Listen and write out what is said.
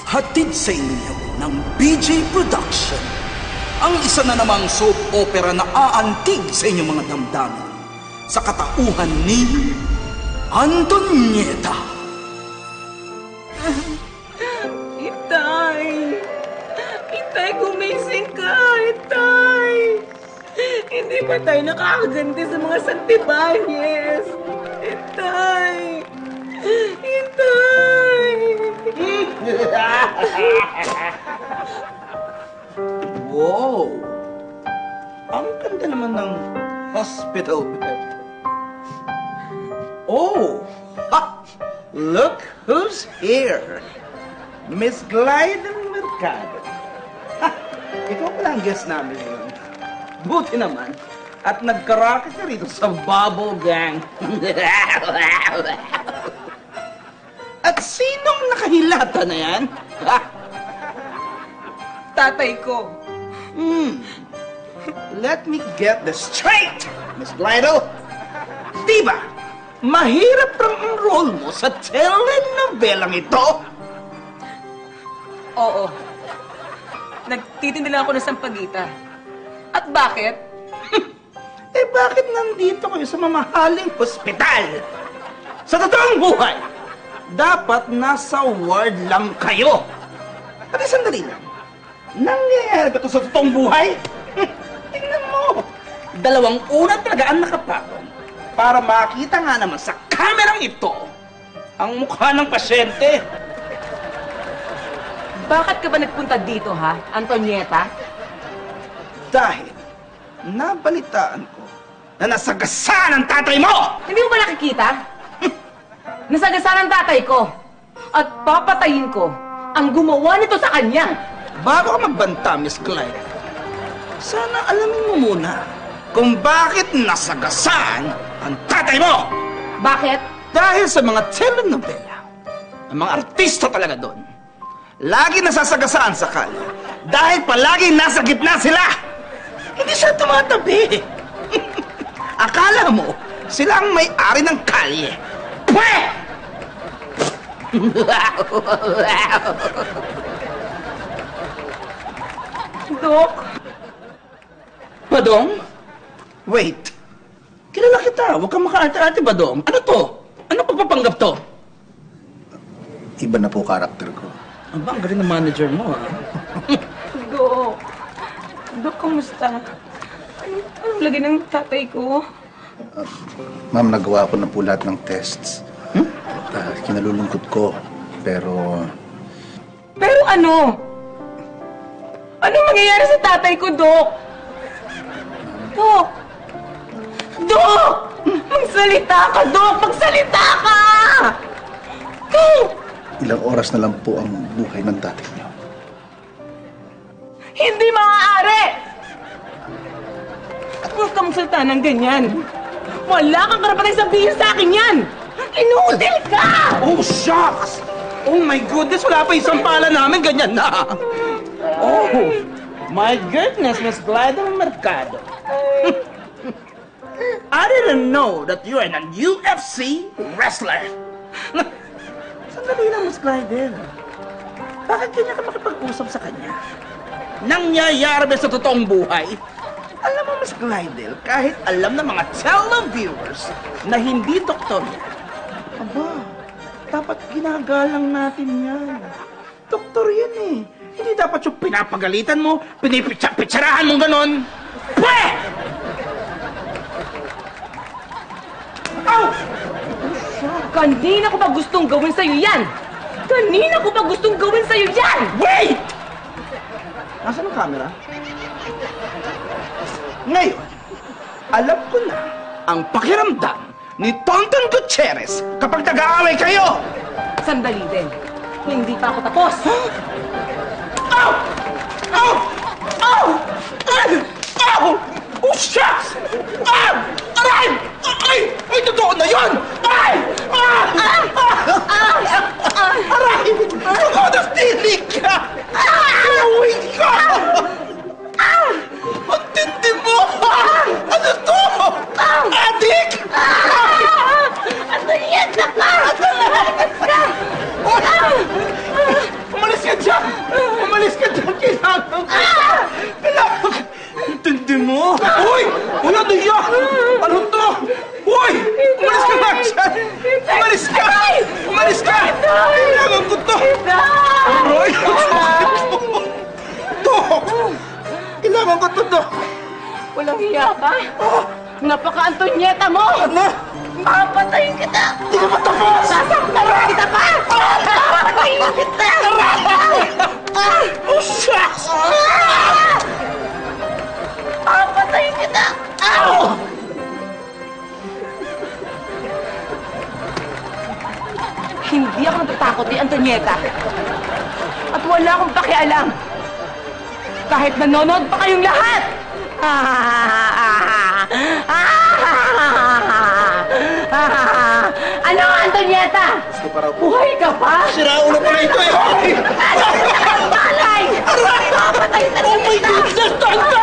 Hatid sa inyo ng BJ Production, ang isa na namang soap opera na aantig sa inyong mga damdamin sa katauhan ni Antonieta. Itay! Itay, gumising ka! Itay! Hindi pa tayo nakakaganti sa mga Santibanyes! Itay! Itay! Wow! Ang ganda naman ng hospital bed. Oh! Ha! Look who's here! Miss Glyden Mercado. Ha! Ikaw pala ang guest namin ngayon. Buti naman. At nagkaraket ka rito sa Bubble Gang. At sinong nakahilata na yan? Ha? Tatay ko. Let me get this straight, Miss Blydo. Diba, mahirap kang enroll mo sa telenovelang ito? Oo. Nagtitindi lang ako ng sampagita. At bakit? Eh bakit nandito kayo sa mamahaling hospital? Sa totoong buhay, dapat nasa ward lang kayo. At sandali lang, nangyayari ba ito sa totoong buhay? Tingnan mo, dalawang unat talaga ang nakapagong para makita nga naman sa kamerang ito ang mukha ng pasyente. Bakit ka ba nagpunta dito, ha, Antonieta? Dahil nabalitaan ko na nasagasaan ang tatay mo! Hindi mo ba nakikita? Nasagasaan ang tatay ko. At papatayin ko ang gumawa nito sa kanya. Bago ka magbanta, Miss Clyde, sana alamin mo muna kung bakit nasagasaan ang tatay mo! Bakit? Dahil sa mga telenovela, ang mga artista talaga doon, lagi nasasagasaan sa kalye dahil palagi nasa gitna sila. Hindi siya tumatabi. Akala mo, sila ang may-ari ng kalye. Pwe! Dok? Badong? Wait. Kilala kita. Huwag kang maka-arte-arte, Badong. Ano to? Ano pagpapanggap to? Iba na po karakter ko. Aba, ang galing ng manager mo, ha? Dok? Dok, kamusta? Anong lagay ng tatay ko? Ma'am, nagawa ko na po lahat ng tests. Kinalulungkot ko. Pero Pero ano? Anong mangyayari sa tatay ko, Dok? Dok! Dok! Magsalita ka, Dok! Magsalita ka! Dok! ilang oras na lang po ang buhay ng tatay niyo. Hindi maaari! Huwag kang magsalita ng ganyan. Wala kang karapatang sabihin sa akin yan! Inudil ka! Oh, shucks! Oh my goodness, wala pa isang pala namin, ganyan na! Oh, my goodness, Miss Glyden Mercado. I didn't know that you're an UFC wrestler. Sandali lang, Miss Glyden. Bakit kanya ka makipag-usap sa kanya? Nangyayari ba sa totoong buhay? Alam mo, Miss Glydel, kahit alam ng mga televiewers na hindi doktor yan, aba, dapat ginagalang natin yan. Doktor yan eh. Hindi dapat yung pinapagalitan mo, pinipitsarahan mo ganon. Pwe! Ow! Kanina ko pa gustong gawin sa'yo yan! Kanina ko pa gustong gawin sa'yo yan! Wait! Nasaan ang camera? Ngayon, alam ko na ang pakiramdam ni Tonton Gutierrez kapag nag-aaway kayo! Sandali din. Hindi pa ako tapos. Ow! Ow! Ow! Ay! Ow! Oh, shucks! Ow! Aray! Ay! Ay, totoo na yun! Ay! Ah! Ah! Aray! Tumadas tinig ka! Kilawin ka! Ang tindi mo! Ano to? Adik! Ano yan na ka? Umalis ka Umalis ka! Umalis ka! Kailangan ko to! Aray! Dok! Kailangan ko to, Dok! Walang hiya ka? Napaka-Antonyeta mo! Ano? Papatayin kita! Hindi ka matapos! Sasaktan kita pa! Papatayin kita! Oh, shucks! Papatayin kita! Ow! Hindi ako natatakot ni Antonyeta. At wala akong pakialam. Kahit nanonood pa kayong lahat! Ano, Antonyeta? Gusto pa raw po. Buhay ka pa? Sira ulo ko na ito eh! Malay! Papatayin na Oh my kita! goodness! Tanda!